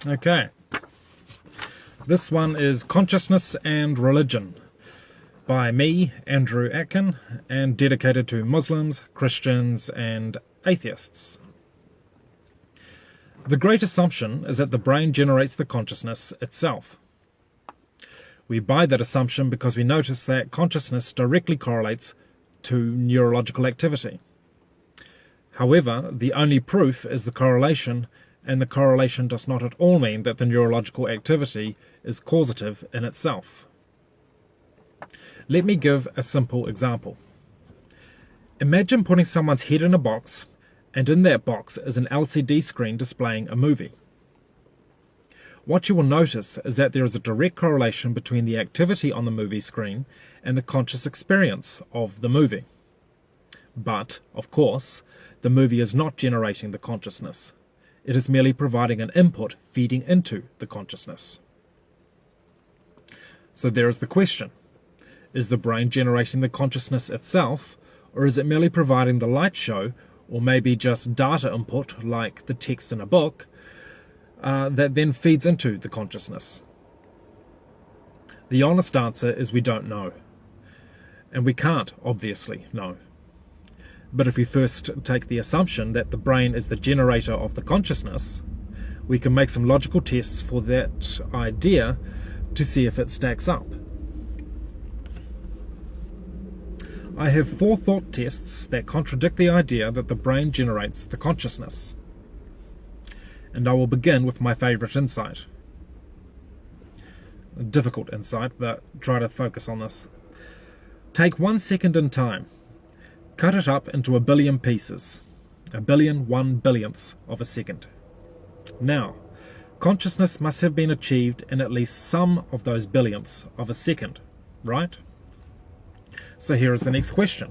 Okay, this one is Consciousness and Religion by me, Andrew Atkin, and dedicated to Muslims, Christians, and atheists. The great assumption is that the brain generates the consciousness itself. We buy that assumption because we notice that consciousness directly correlates to neurological activity. However, the only proof is the correlation, and the correlation does not at all mean that the neurological activity is causative in itself. Let me give a simple example. Imagine putting someone's head in a box, and in that box is an LCD screen displaying a movie. What you will notice is that there is a direct correlation between the activity on the movie screen and the conscious experience of the movie. But, of course, the movie is not generating the consciousness. It is merely providing an input feeding into the consciousness. So there is the question. Is the brain generating the consciousness itself, or is it merely providing the light show, or maybe just data input like the text in a book, that then feeds into the consciousness? The honest answer is we don't know. And we can't, obviously, know. But if we first take the assumption that the brain is the generator of the consciousness, we can make some logical tests for that idea to see if it stacks up. I have 4 thought tests that contradict the idea that the brain generates the consciousness. And I will begin with my favorite insight. A difficult insight, but try to focus on this. Take 1 second in time. Cut it up into 1 billion pieces. 1 billion 1/1000ths of a second. Now, consciousness must have been achieved in at least some of those billionths of a second, right? So here is the next question.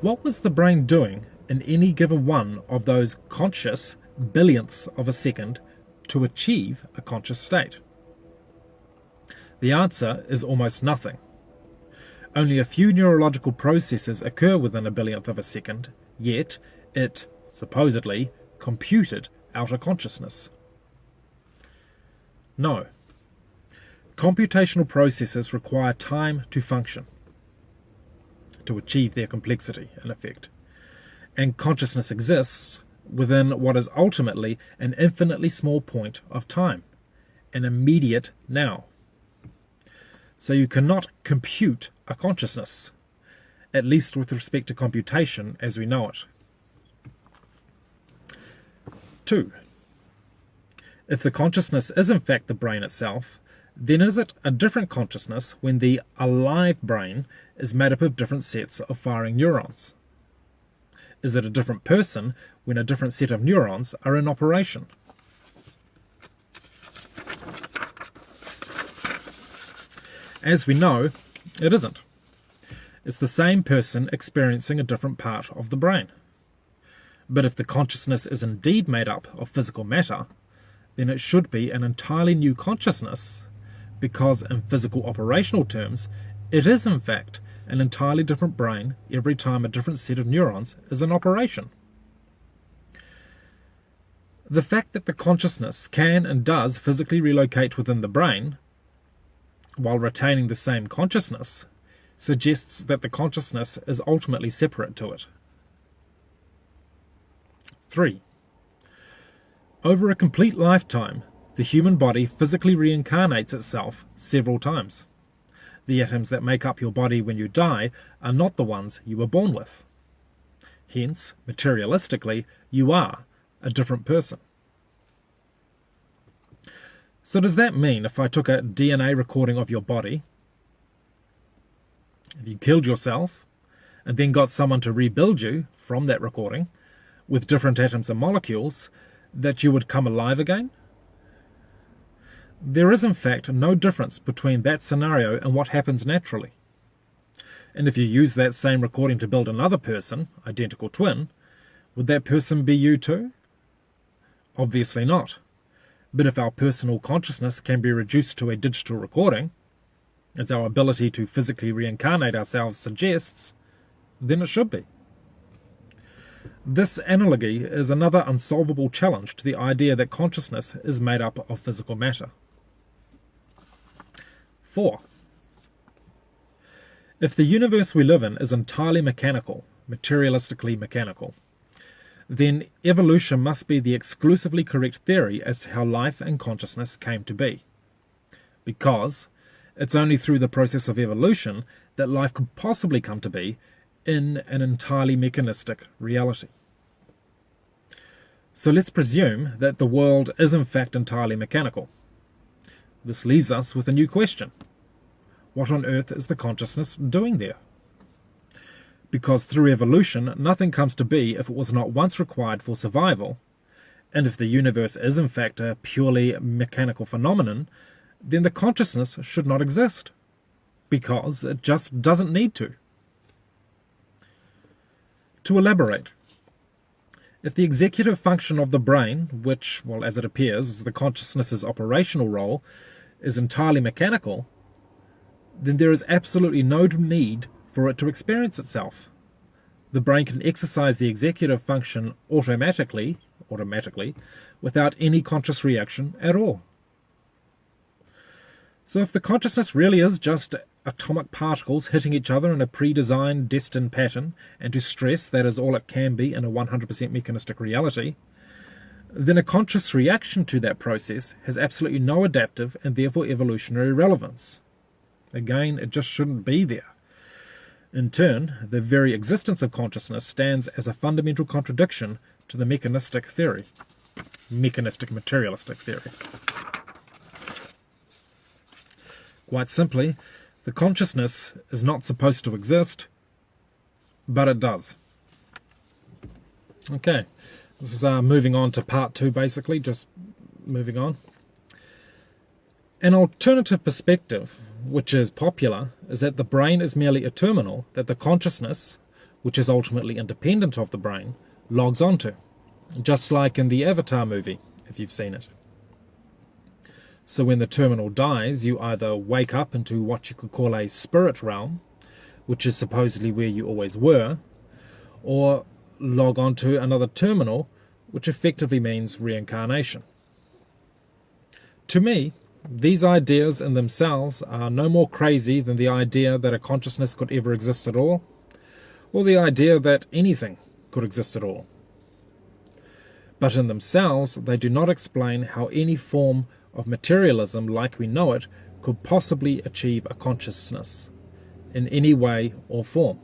What was the brain doing in any given one of those conscious billionths of a second to achieve a conscious state? The answer is almost nothing. Only a few neurological processes occur within 1 billionth of a second, yet it, supposedly, computed outer consciousness. No. Computational processes require time to function, to achieve their complexity, in effect. And consciousness exists within what is ultimately an infinitely small point of time, an immediate now. So you cannot compute a consciousness, at least with respect to computation as we know it. 2. If the consciousness is in fact the brain itself, then is it a different consciousness when the alive brain is made up of different sets of firing neurons? Is it a different person when a different set of neurons are in operation? As we know, it isn't. It's the same person experiencing a different part of the brain. But if the consciousness is indeed made up of physical matter, then it should be an entirely new consciousness, because in physical operational terms, it is in fact an entirely different brain every time a different set of neurons is in operation. The fact that the consciousness can and does physically relocate within the brain, while retaining the same consciousness, suggests that the consciousness is ultimately separate to it. 3. Over a complete lifetime, the human body physically reincarnates itself several times. The atoms that make up your body when you die are not the ones you were born with. Hence, materialistically, you are a different person. So does that mean if I took a DNA recording of your body, if you killed yourself, and then got someone to rebuild you from that recording, with different atoms and molecules, that you would come alive again? There is in fact no difference between that scenario and what happens naturally. And if you use that same recording to build another person, identical twin, would that person be you too? Obviously not. But if our personal consciousness can be reduced to a digital recording, as our ability to physically reincarnate ourselves suggests, then it should be. This analogy is another unsolvable challenge to the idea that consciousness is made up of physical matter. 4. If the universe we live in is entirely mechanical, materialistically mechanical, then evolution must be the exclusively correct theory as to how life and consciousness came to be. Because it's only through the process of evolution that life could possibly come to be in an entirely mechanistic reality. So let's presume that the world is in fact entirely mechanical. This leaves us with a new question. What on earth is the consciousness doing there? Because through evolution, nothing comes to be if it was not once required for survival, and if the universe is in fact a purely mechanical phenomenon, then the consciousness should not exist, because it just doesn't need to. To elaborate, if the executive function of the brain, which, well, as it appears, is the consciousness's operational role, is entirely mechanical, then there is absolutely no need for it to experience itself. The brain can exercise the executive function automatically, without any conscious reaction at all. So if the consciousness really is just atomic particles hitting each other in a pre-designed, destined pattern, and to stress that is all it can be in a 100% mechanistic reality, then a conscious reaction to that process has absolutely no adaptive and therefore evolutionary relevance. Again, it just shouldn't be there. In turn, the very existence of consciousness stands as a fundamental contradiction to the mechanistic theory, mechanistic materialistic theory. Quite simply, the consciousness is not supposed to exist, but it does. Okay, this is moving on to part 2, basically, just moving on. An alternative perspective, which is popular, is that the brain is merely a terminal that the consciousness, which is ultimately independent of the brain, logs onto, just like in the Avatar movie, if you've seen it. So when the terminal dies, you either wake up into what you could call a spirit realm, which is supposedly where you always were, or log onto another terminal, which effectively means reincarnation. To me, these ideas in themselves are no more crazy than the idea that a consciousness could ever exist at all, or the idea that anything could exist at all. But in themselves, they do not explain how any form of materialism like we know it could possibly achieve a consciousness in any way or form.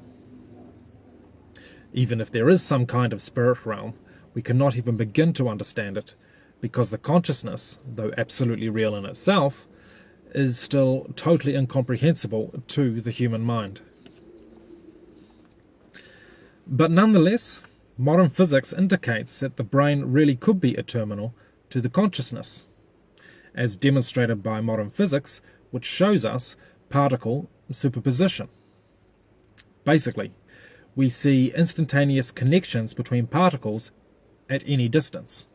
Even if there is some kind of spirit realm, we cannot even begin to understand it, because the consciousness, though absolutely real in itself, is still totally incomprehensible to the human mind. But nonetheless, modern physics indicates that the brain really could be a terminal to the consciousness, as demonstrated by modern physics, which shows us particle superposition. Basically, we see instantaneous connections between particles at any distance.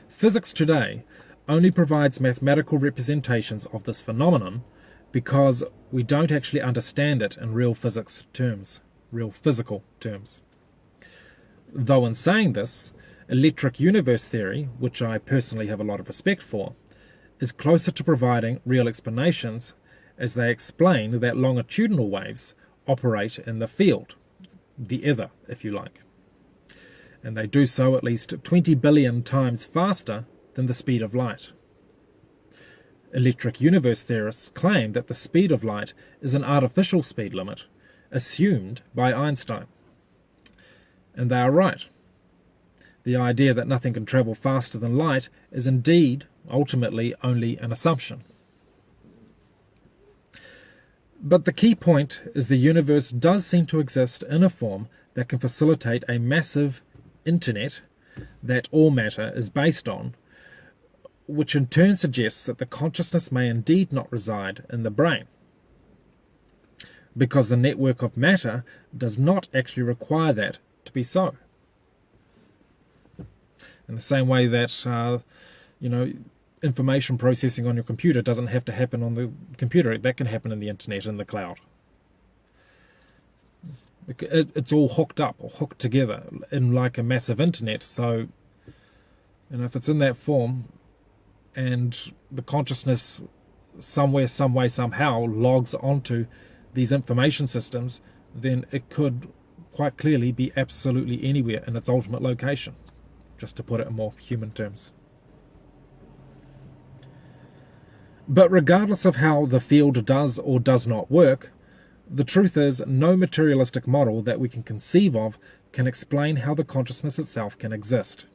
Physics today only provides mathematical representations of this phenomenon because we don't actually understand it in real physics terms, real physical terms. Though in saying this, electric universe theory, which I personally have a lot of respect for, is closer to providing real explanations, as they explain that longitudinal waves operate in the field, the ether, if you like. And they do so at least 20 billion times faster than the speed of light. Electric universe theorists claim that the speed of light is an artificial speed limit, assumed by Einstein. And they are right. The idea that nothing can travel faster than light is indeed, ultimately, only an assumption. But the key point is the universe does seem to exist in a form that can facilitate a massive internet that all matter is based on, which in turn suggests that the consciousness may indeed not reside in the brain, because the network of matter does not actually require that to be so. In the same way that, information processing on your computer doesn't have to happen on the computer. That can happen in the internet and the cloud. It's all hooked up or hooked together in like a massive internet. So, if it's in that form and the consciousness somewhere, some way, somehow logs onto these information systems, then it could quite clearly be absolutely anywhere in its ultimate location, just to put it in more human terms. But regardless of how the field does or does not work, the truth is no materialistic model that we can conceive of can explain how the consciousness itself can exist.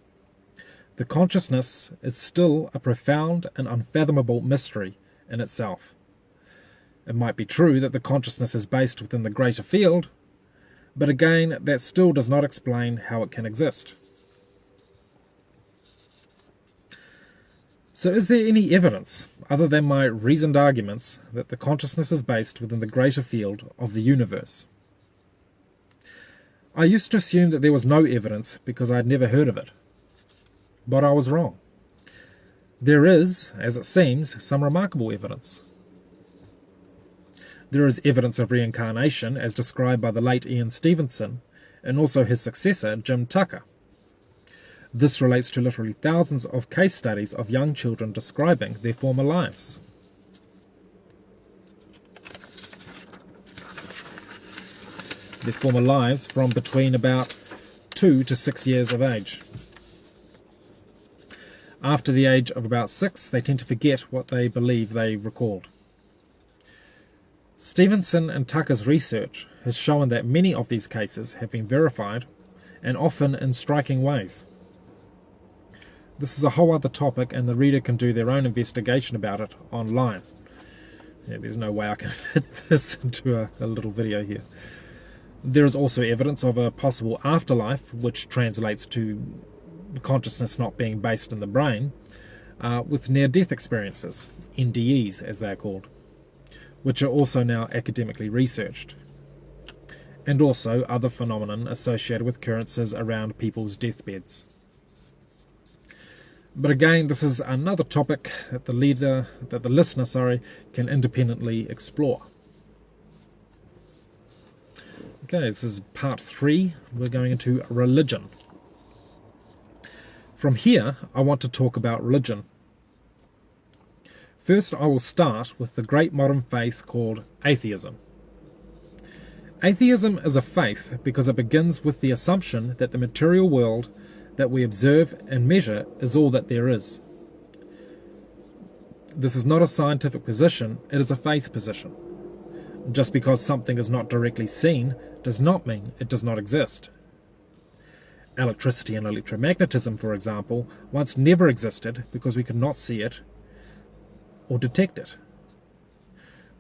The consciousness is still a profound and unfathomable mystery in itself. It might be true that the consciousness is based within the greater field, but again, that still does not explain how it can exist. So is there any evidence, other than my reasoned arguments, that the consciousness is based within the greater field of the universe? I used to assume that there was no evidence because I had never heard of it. But I was wrong. There is, as it seems, some remarkable evidence. There is evidence of reincarnation as described by the late Ian Stevenson and also his successor, Jim Tucker. This relates to literally thousands of case studies of young children describing their former lives. Their former lives from between about 2 to 6 years of age. After the age of about 6, they tend to forget what they believe they recalled. Stevenson and Tucker's research has shown that many of these cases have been verified, and often in striking ways. This is a whole other topic, and the reader can do their own investigation about it online. There's no way I can fit this into a little video here. There is also evidence of a possible afterlife, which translates to consciousness not being based in the brain, with near-death experiences, NDEs as they are called, which are also now academically researched, and also other phenomena associated with occurrences around people's deathbeds. But again, this is another topic that the listener can independently explore. Okay, this is part 3. We're going into religion. From here, I want to talk about religion. First, I will start with the great modern faith called atheism. Atheism is a faith because it begins with the assumption that the material world that we observe and measure is all that there is. This is not a scientific position, it is a faith position. Just because something is not directly seen does not mean it does not exist. Electricity and electromagnetism, for example, once never existed because we could not see it or detect it.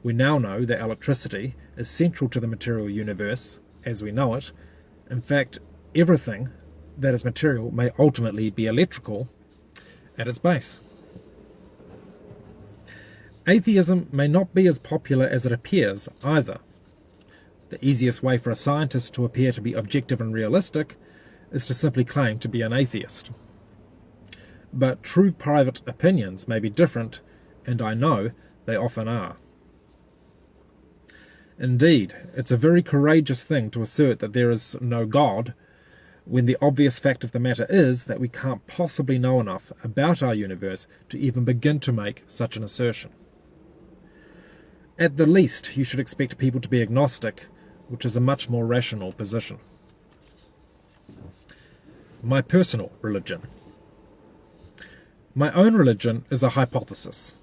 We now know that electricity is central to the material universe as we know it. In fact, everything that is material may ultimately be electrical at its base. Atheism may not be as popular as it appears either. The easiest way for a scientist to appear to be objective and realistic is to simply claim to be an atheist. But true private opinions may be different, and I know they often are. Indeed, it's a very courageous thing to assert that there is no God, when the obvious fact of the matter is that we can't possibly know enough about our universe to even begin to make such an assertion. At the least, you should expect people to be agnostic, which is a much more rational position. My personal religion. My own religion is a hypothesis.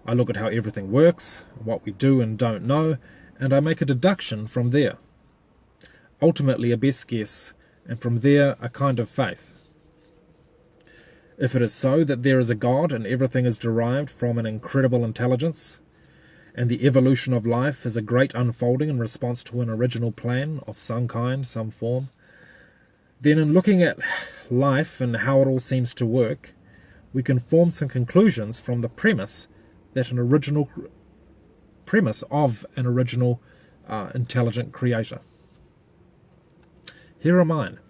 I look at how everything works, what we do and don't know, and I make a deduction from there. Ultimately a best guess, and from there a kind of faith. If it is so that there is a God and everything is derived from an incredible intelligence, and the evolution of life is a great unfolding in response to an original plan of some kind, some form, then in looking at life and how it all seems to work, we can form some conclusions from the premise that an original intelligent creator. Here are mine.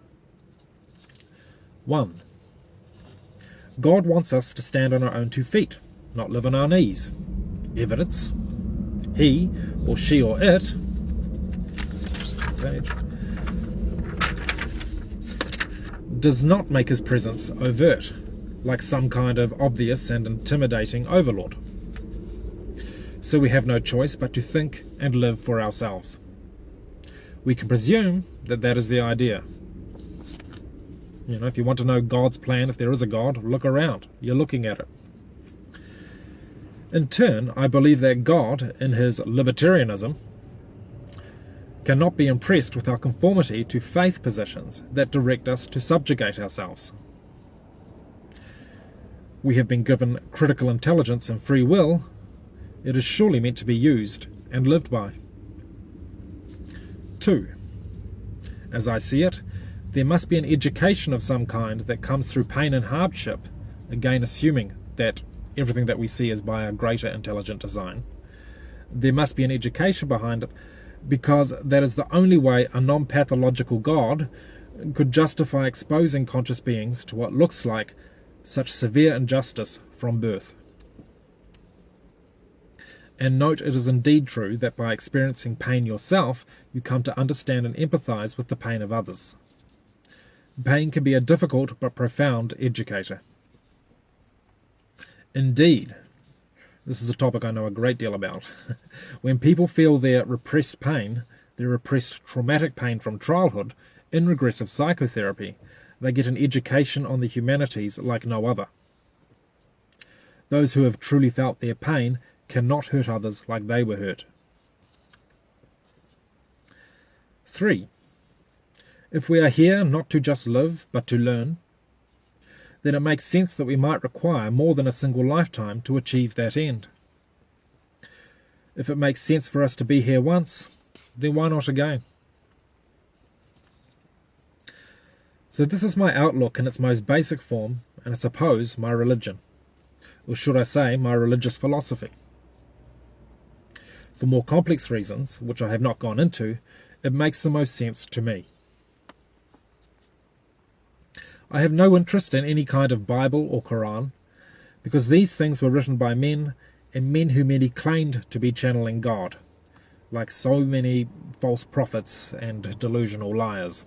1. God wants us to stand on our own 2 feet, not live on our knees. Evidence. He, or she, or it page, does not make his presence overt, like some kind of obvious and intimidating overlord. So we have no choice but to think and live for ourselves. We can presume that that is the idea. You know, if you want to know God's plan, if there is a God, look around. You're looking at it. In turn, I believe that God, in his libertarianism, cannot be impressed with our conformity to faith positions that direct us to subjugate ourselves. We have been given critical intelligence and free will. It is surely meant to be used and lived by. 2. As I see it, there must be an education of some kind that comes through pain and hardship, again assuming that everything that we see is by a greater intelligent design. There must be an education behind it, because that is the only way a non-pathological God could justify exposing conscious beings to what looks like such severe injustice from birth. And note, it is indeed true that by experiencing pain yourself, you come to understand and empathize with the pain of others. Pain can be a difficult but profound educator. Indeed, this is a topic I know a great deal about. When people feel their repressed pain, their repressed traumatic pain from childhood, in regressive psychotherapy, they get an education on the humanities like no other. Those who have truly felt their pain cannot hurt others like they were hurt. 3. If we are here not to just live, but to learn, then it makes sense that we might require more than a single lifetime to achieve that end. If it makes sense for us to be here once, then why not again? So this is my outlook in its most basic form, and I suppose my religion, or should I say my religious philosophy. For more complex reasons, which I have not gone into, it makes the most sense to me. I have no interest in any kind of Bible or Quran, because these things were written by men, and men who merely claimed to be channeling God, like so many false prophets and delusional liars.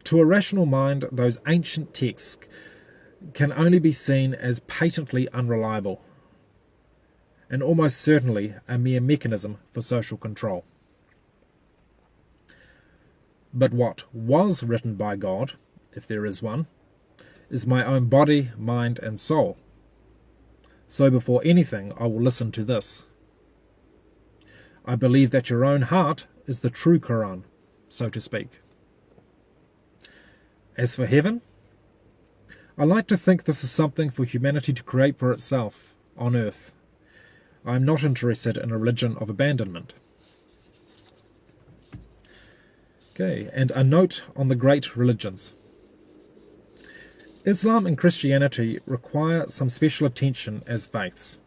To a rational mind, those ancient texts can only be seen as patently unreliable, and almost certainly a mere mechanism for social control. But what was written by God, if there is one, is my own body, mind, and soul. So before anything, I will listen to this. I believe that your own heart is the true Quran, so to speak. As for heaven, I like to think this is something for humanity to create for itself on earth. I am not interested in a religion of abandonment. Okay, and a note on the great religions. Islam and Christianity require some special attention as faiths.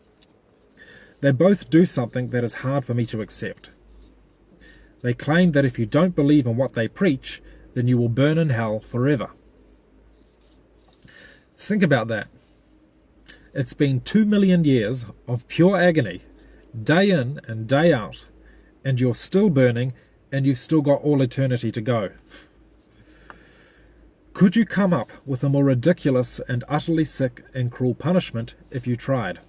They both do something that is hard for me to accept. They claim that if you don't believe in what they preach, then you will burn in hell forever. Think about that. It's been 2 million years of pure agony, day in and day out, and you're still burning, and you've still got all eternity to go. Could you come up with a more ridiculous and utterly sick and cruel punishment if you tried?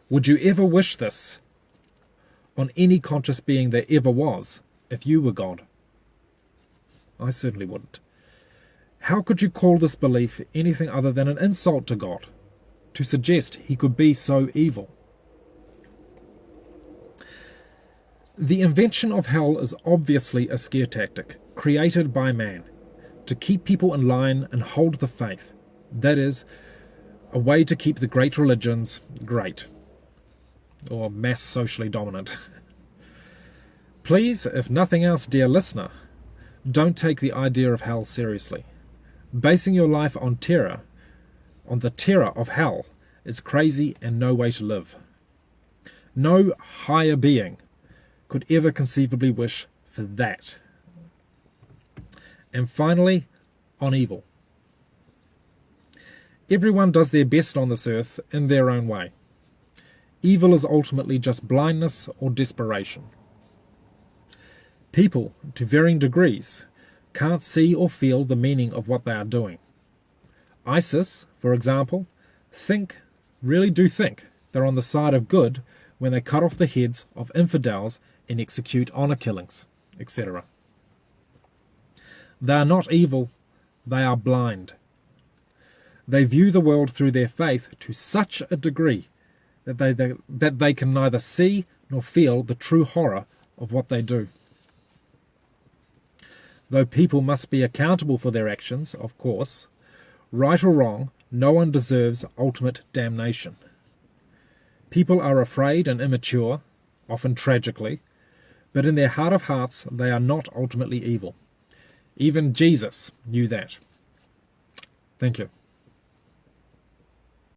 Would you ever wish this on any conscious being there ever was, if you were God? I certainly wouldn't. How could you call this belief anything other than an insult to God, to suggest he could be so evil? The invention of hell is obviously a scare tactic, created by man, to keep people in line and hold the faith. That is, a way to keep the great religions great, or mass socially dominant. Please, if nothing else, dear listener, don't take the idea of hell seriously. Basing your life on terror, on the terror of hell, is crazy and no way to live. No higher being could ever conceivably wish for that. And finally, on evil. Everyone does their best on this earth in their own way. Evil is ultimately just blindness or desperation. People, to varying degrees, can't see or feel the meaning of what they are doing. ISIS, for example, really do think they're on the side of good when they cut off the heads of infidels and execute honor killings, etc. They are not evil, they are blind. They view the world through their faith to such a degree that they can neither see nor feel the true horror of what they do. Though people must be accountable for their actions, of course, right or wrong, no one deserves ultimate damnation. People are afraid and immature, often tragically, but in their heart of hearts they are not ultimately evil. Even Jesus knew that. Thank you.